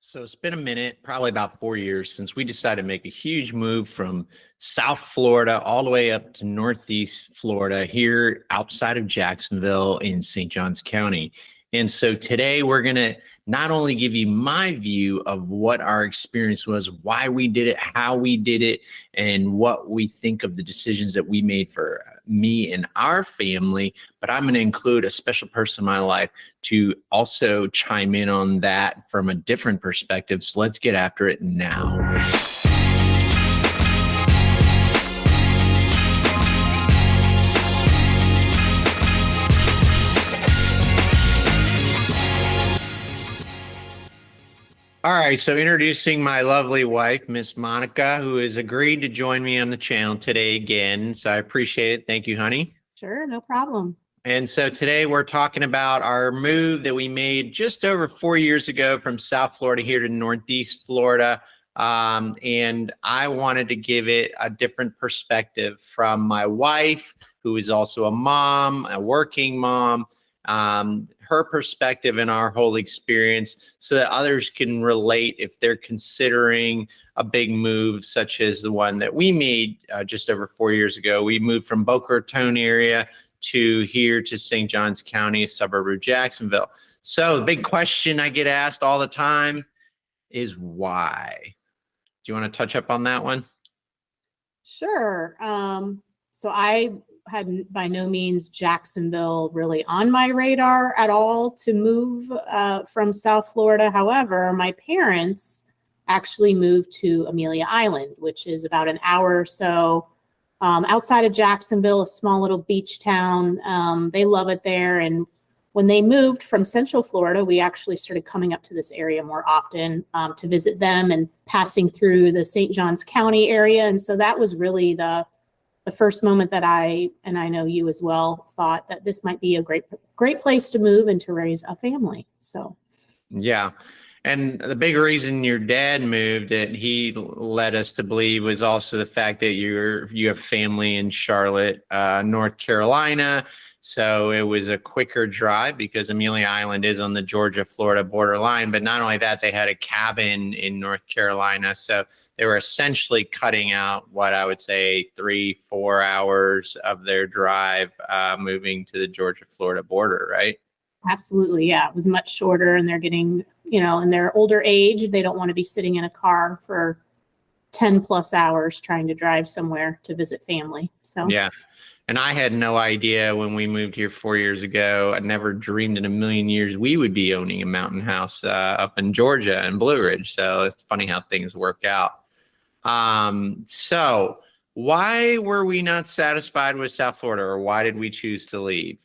So it's been a minute, probably about 4 years, since we decided to make a huge move from South Florida all the way up to Northeast Florida, here outside of Jacksonville in St. Johns County. And so today we're going to not only give you my view of what our experience was, why we did it, how we did it, and what we think of the decisions that we made for me and our family, but I'm going to include a special person in my life to also chime in on that from a different perspective. So let's get after it now. All right, so introducing my lovely wife, Miss Monica, who has agreed to join me on the channel today again. So I appreciate it. Thank you, honey. Sure, no problem. And so today we're talking about our move that we made just over 4 years ago from South Florida here to Northeast Florida. And I wanted to give it a different perspective from my wife, who is also a mom, a working mom, her perspective and our whole experience, so that others can relate if they're considering a big move such as the one that we made just over 4 years ago. We moved from Boca Raton area to here to St. Johns County, a suburb of Jacksonville. So the big question I get asked all the time is why? Do you want to touch up on that one? Sure. So I had by no means Jacksonville really on my radar at all to move from South Florida. However, my parents actually moved to Amelia Island, which is about an hour or so outside of Jacksonville, a small little beach town. They love it there. And when they moved from Central Florida, we actually started coming up to this area more often to visit them and passing through the St. Johns County area. And so that was really the first moment that I know you as well, thought that this might be a great place to move and to raise a family. So, yeah. And the big reason your dad moved, that he led us to believe, was also the fact that you have family in Charlotte, North Carolina. So it was a quicker drive because Amelia Island is on the Georgia-Florida borderline. But not only that, they had a cabin in North Carolina. So they were essentially cutting out what I would say 3-4 hours of their drive moving to the Georgia-Florida border, right? Absolutely. Yeah. It was much shorter, and they're getting, in their older age, they don't want to be sitting in a car for 10 plus hours trying to drive somewhere to visit family. So, yeah. And I had no idea when we moved here 4 years ago. I never dreamed in a million years we would be owning a mountain house up in Georgia and Blue Ridge. So it's funny how things work out. So why were we not satisfied with South Florida, or why did we choose to leave?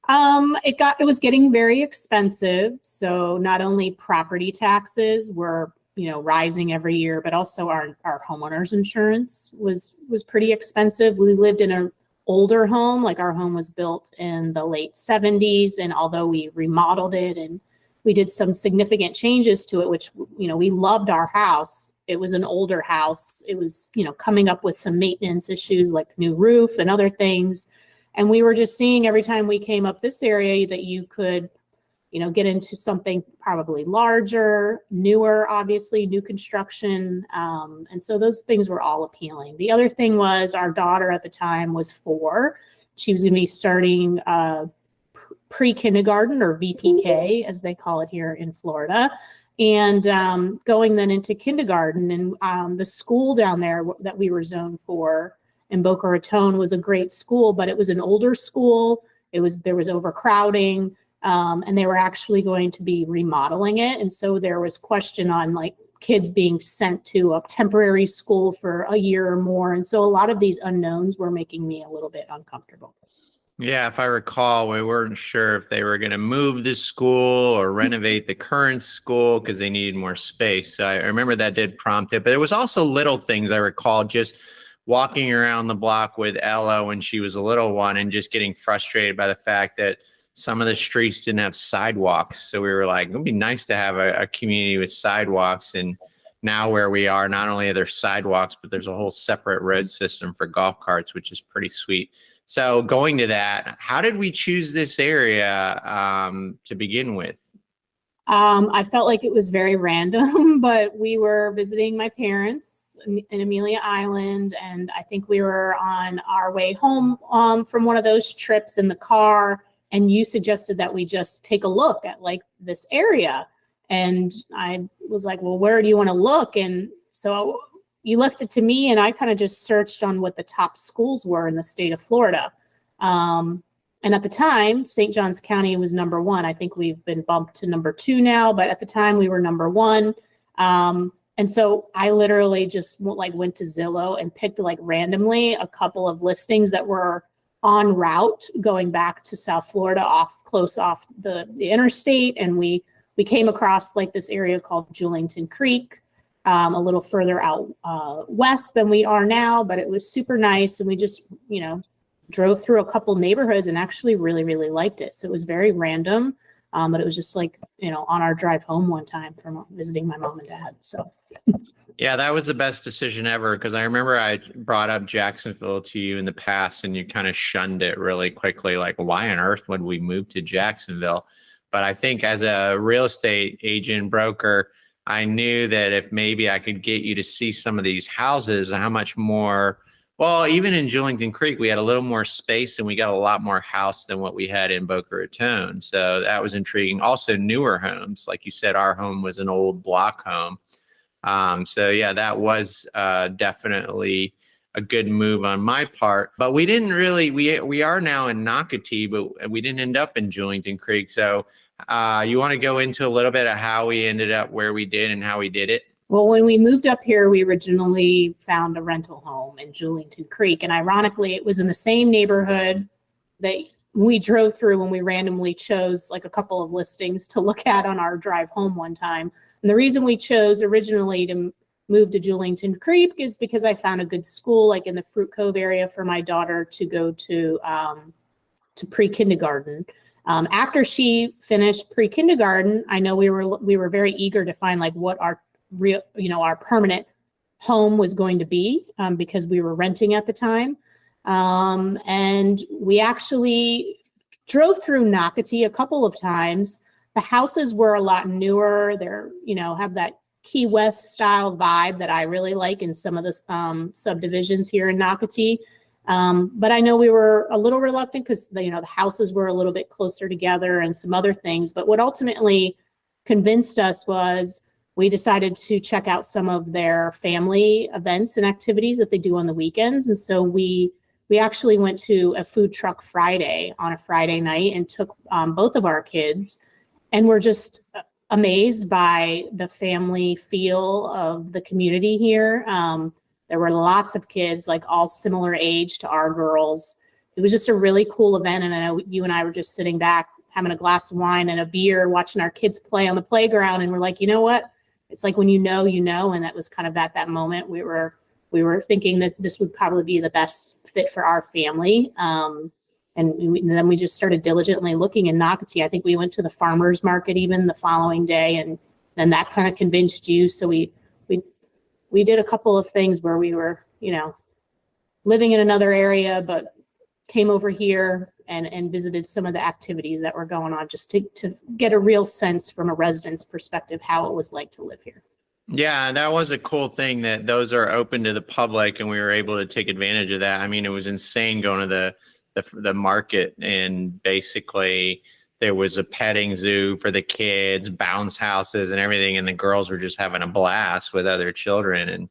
It was getting very expensive. So not only property taxes were, rising every year, but also our homeowners insurance was pretty expensive. We lived in an older home, like our home was built in the late 70s. And although we remodeled it and we did some significant changes to it, which, we loved our house, it was an older house. It was, coming up with some maintenance issues like new roof and other things. And we were just seeing every time we came up this area that you could, get into something probably larger, newer, obviously, new construction. And so those things were all appealing. The other thing was our daughter at the time was 4. She was going to be starting pre-kindergarten, or VPK, as they call it here in Florida, and going then into kindergarten. And the school down there that we were zoned for in Boca Raton was a great school, but it was an older school. There was overcrowding. And they were actually going to be remodeling it. And so there was question on like kids being sent to a temporary school for a year or more. And so a lot of these unknowns were making me a little bit uncomfortable. Yeah, if I recall, we weren't sure if they were going to move this school or renovate the current school because they needed more space. So I remember that did prompt it. But there was also little things I recall, just walking around the block with Ella when she was a little one and just getting frustrated by the fact that some of the streets didn't have sidewalks. So we were like, it would be nice to have a community with sidewalks. And now where we are, not only are there sidewalks, but there's a whole separate road system for golf carts, which is pretty sweet. So going to that, how did we choose this area to begin with? I felt like it was very random, but we were visiting my parents in Amelia Island, and I think we were on our way home from one of those trips in the car, and you suggested that we just take a look at like this area. And I was like, well, where do you want to look? And so you left it to me, and I kind of just searched on what the top schools were in the state of Florida. And at the time, St. Johns County was number one. I think we've been bumped to number two now, but at the time we were number one. And so I literally just went to Zillow and picked like randomly a couple of listings that were en route going back to South Florida, close off the interstate. And we came across like this area called Julington Creek, a little further out west than we are now, but it was super nice. And we just, drove through a couple neighborhoods and actually really, really liked it. So it was very random, but it was just like, on our drive home one time from visiting my mom and dad. So yeah, that was the best decision ever, because I remember I brought up Jacksonville to you in the past and you kind of shunned it really quickly. Like, why on earth would we move to Jacksonville? But I think as a real estate agent broker, I knew that if maybe I could get you to see some of these houses, how much more. Well, even in Julington Creek, we had a little more space and we got a lot more house than what we had in Boca Raton. So that was intriguing. Also, newer homes. Like you said, our home was an old block home. So yeah, that was definitely a good move on my part. But we didn't really, we are now in Nocatee, but we didn't end up in Julington Creek. So you want to go into a little bit of how we ended up where we did and how we did it? Well, when we moved up here, we originally found a rental home in Julington Creek. And ironically, it was in the same neighborhood that we drove through when we randomly chose like a couple of listings to look at on our drive home one time. And the reason we chose originally to move to Julington Creek is because I found a good school like in the Fruit Cove area for my daughter to go to pre-kindergarten. After she finished pre-kindergarten, I know we were very eager to find like what our real, our permanent home was going to be, because we were renting at the time. And we actually drove through Nocatee a couple of times. The houses were a lot newer. They're, have that Key West style vibe that I really like in some of the subdivisions here in Nocatee. But I know we were a little reluctant because the houses were a little bit closer together and some other things. But what ultimately convinced us was we decided to check out some of their family events and activities that they do on the weekends. And so we actually went to a food truck Friday on a Friday night and took both of our kids, and we're just amazed by the family feel of the community here. There were lots of kids, like all similar age to our girls. It was just a really cool event. And I know you and I were just sitting back having a glass of wine and a beer, watching our kids play on the playground. And we're like, you know what? It's like when you know, and that was kind of at that moment we were thinking that this would probably be the best fit for our family. And then we just started diligently looking in Nocatee. I think we went to the farmer's market even the following day, and then that kind of convinced you. So we did a couple of things where we were, living in another area, but came over here and visited some of the activities that were going on, just to get a real sense from a resident's perspective how it was like to live here. Yeah, that was a cool thing that those are open to the public, and we were able to take advantage of that. I mean, it was insane going to the market, and basically there was a petting zoo for the kids, bounce houses and everything, and the girls were just having a blast with other children, and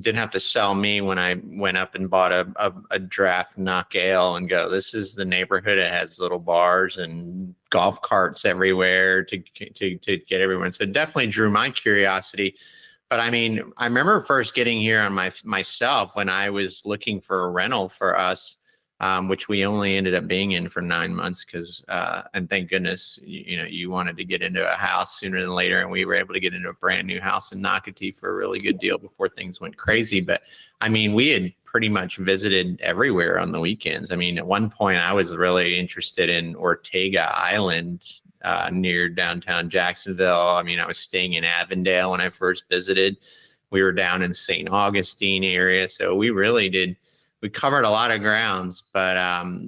didn't have to sell me when I went up and bought a draft knock ale and go, this is the neighborhood. It has little bars and golf carts everywhere to get everyone. So it definitely drew my curiosity. But I mean, I remember first getting here on myself when I was looking for a rental for us, which we only ended up being in for 9 months because, and thank goodness, you wanted to get into a house sooner than later, and we were able to get into a brand new house in Nocatee for a really good deal before things went crazy. But I mean, we had pretty much visited everywhere on the weekends. I mean, at one point I was really interested in Ortega Island, near downtown Jacksonville. I mean, I was staying in Avondale when I first visited. We were down in St. Augustine area. So we covered a lot of grounds, but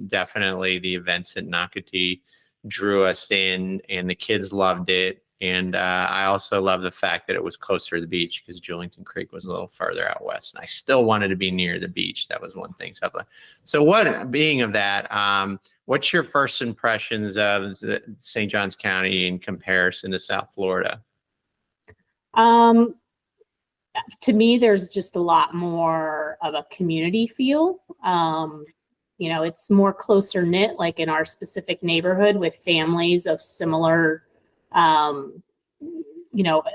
definitely the events at Nocatee drew us in, and the kids loved it. And I also love the fact that it was closer to the beach, because Julington Creek was a little further out west, and I still wanted to be near the beach. That was one thing. So what, being of that, what's your first impressions of St. Johns County in comparison to South Florida? To me, there's just a lot more of a community feel. It's more closer knit, like in our specific neighborhood, with families of similar,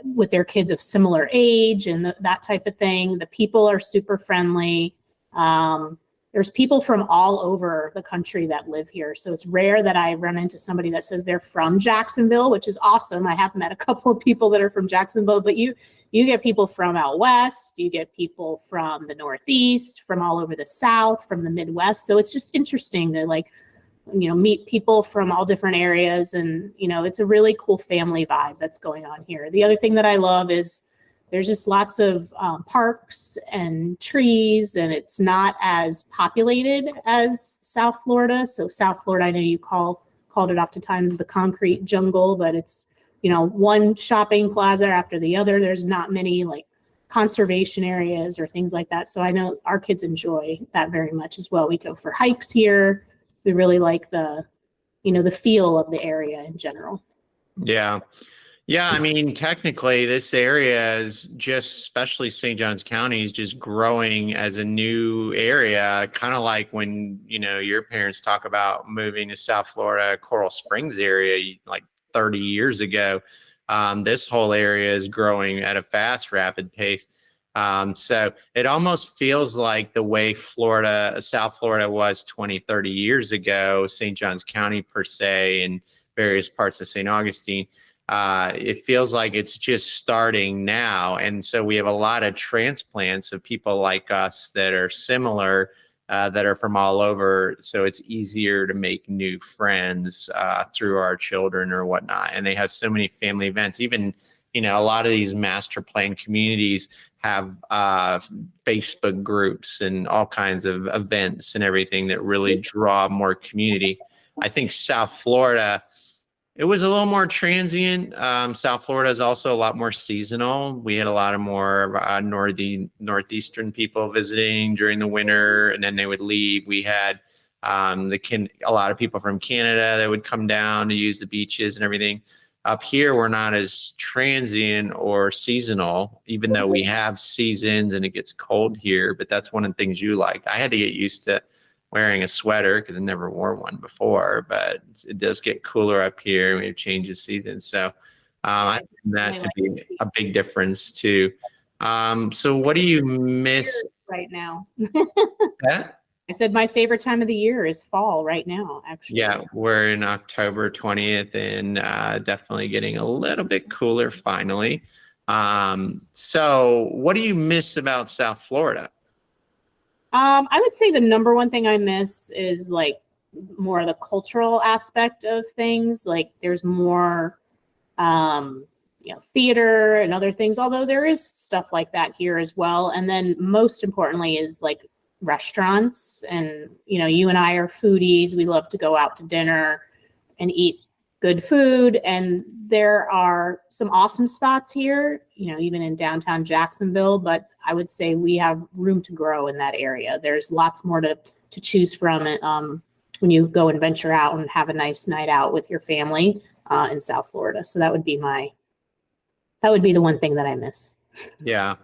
with their kids of similar age and that type of thing. The people are super friendly. There's people from all over the country that live here. So it's rare that I run into somebody that says they're from Jacksonville, which is awesome. I have met a couple of people that are from Jacksonville, but you get people from out west, you get people from the Northeast, from all over the South, from the Midwest. So it's just interesting to meet people from all different areas. And, it's a really cool family vibe that's going on here. The other thing that I love is there's just lots of parks and trees, and it's not as populated as South Florida. So South Florida, I know you called it oftentimes the concrete jungle, but it's, one shopping plaza after the other. There's not many conservation areas or things like that. So I know our kids enjoy that very much as well. We go for hikes here. We really like the feel of the area in general. Yeah. Yeah, I mean, technically, this area is just, especially St. Johns County, is just growing as a new area, kind of like when, your parents talk about moving to South Florida, Coral Springs area, like 30 years ago. This whole area is growing at a fast, rapid pace. So it almost feels like the way South Florida was 20, 30 years ago, St. Johns County per se, and various parts of St. Augustine. It feels like it's just starting now. And so we have a lot of transplants of people like us that are similar, that are from all over. So it's easier to make new friends through our children or whatnot. And they have so many family events. Even, a lot of these master plan communities have Facebook groups and all kinds of events and everything that really draw more community. I think South Florida, it was a little more transient. South Florida is also a lot more seasonal. We had a lot of more northeastern people visiting during the winter, and then they would leave. We had a lot of people from Canada that would come down to use the beaches and everything. Up here, we're not as transient or seasonal, even though we have seasons and it gets cold here. But that's one of the things you like. I had to get used to wearing a sweater because I never wore one before, but it does get cooler up here. We have changes seasons. So I find that to be a big difference too. So what do you miss right now? That? I said my favorite time of the year is fall right now, actually. Yeah, we're in October 20th and definitely getting a little bit cooler finally. So what do you miss about South Florida? I would say the number one thing I miss is more of the cultural aspect of things. There's more, theater and other things, although there is stuff like that here as well. And then most importantly is restaurants. And, you and I are foodies. We love to go out to dinner and eat good food. And there are some awesome spots here, even in downtown Jacksonville, but I would say we have room to grow in that area. There's lots more to choose from when you go and venture out and have a nice night out with your family in South Florida. So that would be the one thing that I miss. Yeah.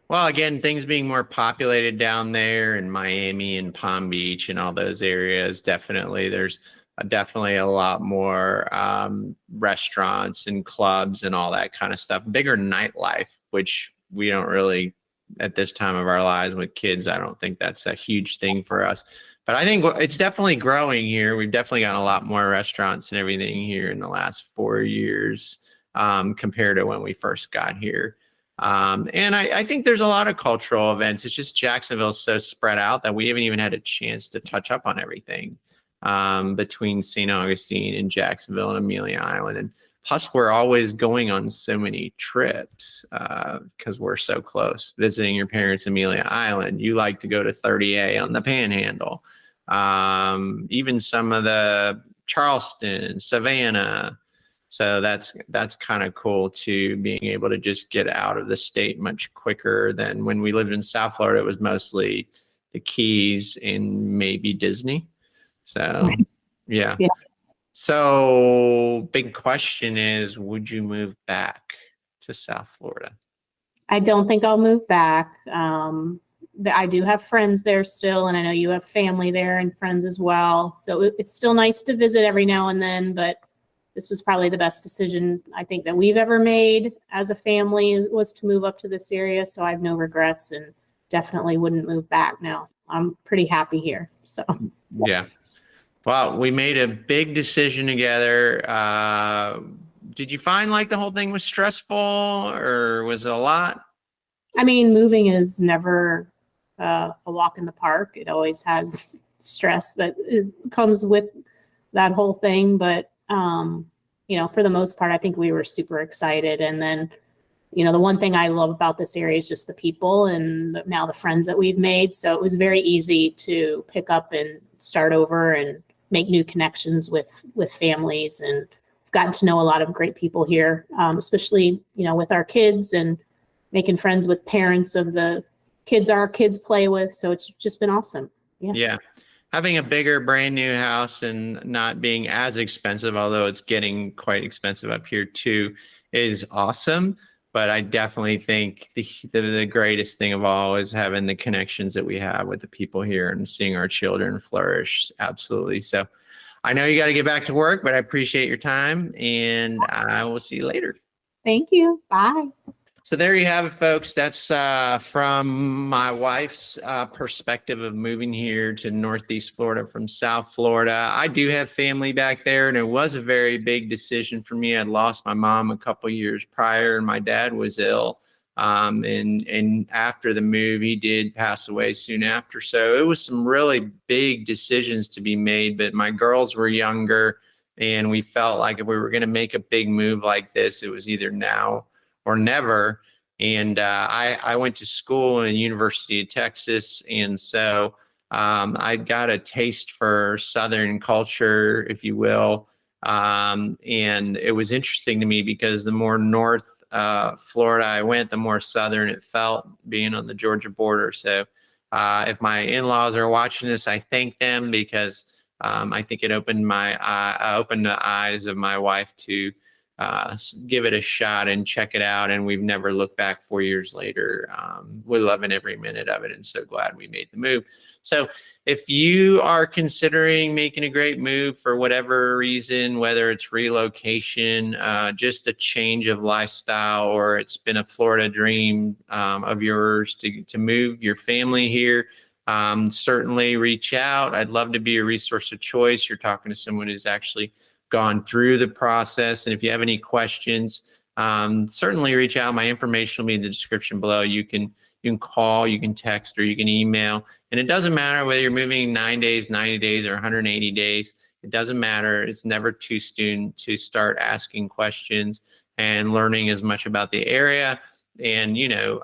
Well, again, things being more populated down there in Miami and Palm Beach and all those areas, there's definitely a lot more restaurants and clubs and all that kind of stuff. Bigger nightlife, which we don't really, at this time of our lives with kids, I don't think that's a huge thing for us. But I think it's definitely growing here. We've definitely got a lot more restaurants and everything here in the last 4 years compared to when we first got here. And I think there's a lot of cultural events. It's just Jacksonville's so spread out that we haven't even had a chance to touch up on everything between St. Augustine and Jacksonville and Amelia Island. And plus, we're always going on so many trips because we're so close. Visiting your parents' Amelia Island, you like to go to 30A on the Panhandle. Even some of the Charleston, Savannah. So that's kind of cool too, being able to just get out of the state much quicker than when we lived in South Florida. It was mostly the Keys and maybe Disney. So yeah. So big question is, would you move back to South Florida? I don't think I'll move back. I do have friends there still, and I know you have family there and friends as well. So it's still nice to visit every now and then, but this was probably the best decision I think that we've ever made as a family, was to move up to this area. So I have no regrets and definitely wouldn't move back now. I'm pretty happy here. So yeah. Well, we made a big decision together. Did you find like the whole thing was stressful, or was it a lot? I mean, moving is never a walk in the park. It always has stress that comes with that whole thing. But, you know, for the most part, I think we were super excited. And then, you know, the one thing I love about this area is just the people and now the friends that we've made. So it was very easy to pick up and start over and make new connections with families, and gotten to know a lot of great people here, especially, you know, with our kids and making friends with parents of the kids our kids play with. So it's just been awesome. Yeah. Having a bigger brand new house and not being as expensive, although it's getting quite expensive up here too, is awesome. But I definitely think the greatest thing of all is having the connections that we have with the people here and seeing our children flourish. Absolutely. So I know you got to get back to work, but I appreciate your time, and I will see you later. Thank you. Bye. So there you have it, folks. That's from my wife's perspective of moving here to Northeast Florida from South Florida. I do have family back there, and it was a very big decision for me. I'd lost my mom a couple years prior, and my dad was ill. And after the move, he did pass away soon after. So it was some really big decisions to be made, but my girls were younger, and we felt like if we were going to make a big move like this, it was either now or never. And I went to school in the University of Texas, and so I got a taste for Southern culture, if you will. And it was interesting to me because the more north Florida I went, the more southern it felt, being on the Georgia border. So if my in-laws are watching this, I thank them, because I think it opened the eyes of my wife to give it a shot and check it out. And we've never looked back 4 years later. We're loving every minute of it, and so glad we made the move. So if you are considering making a great move for whatever reason, whether it's relocation, just a change of lifestyle, or it's been a Florida dream of yours to move your family here, certainly reach out. I'd love to be a resource of choice. You're talking to someone who's actually gone through the process. And if you have any questions, certainly reach out. My information will be in the description below. You can call, you can text, or you can email. And it doesn't matter whether you're moving 9 days, 90 days, or 180 days. It doesn't matter. It's never too soon to start asking questions and learning as much about the area, and, you know,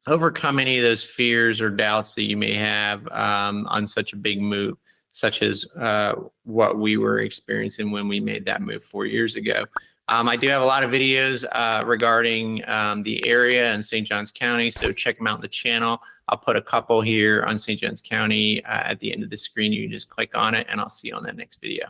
overcome any of those fears or doubts that you may have on such a big move, such as what we were experiencing when we made that move 4 years ago. I do have a lot of videos regarding the area in St. Johns County, so check them out on the channel. I'll put a couple here on St. Johns County at the end of the screen. You can just click on it, and I'll see you on that next video.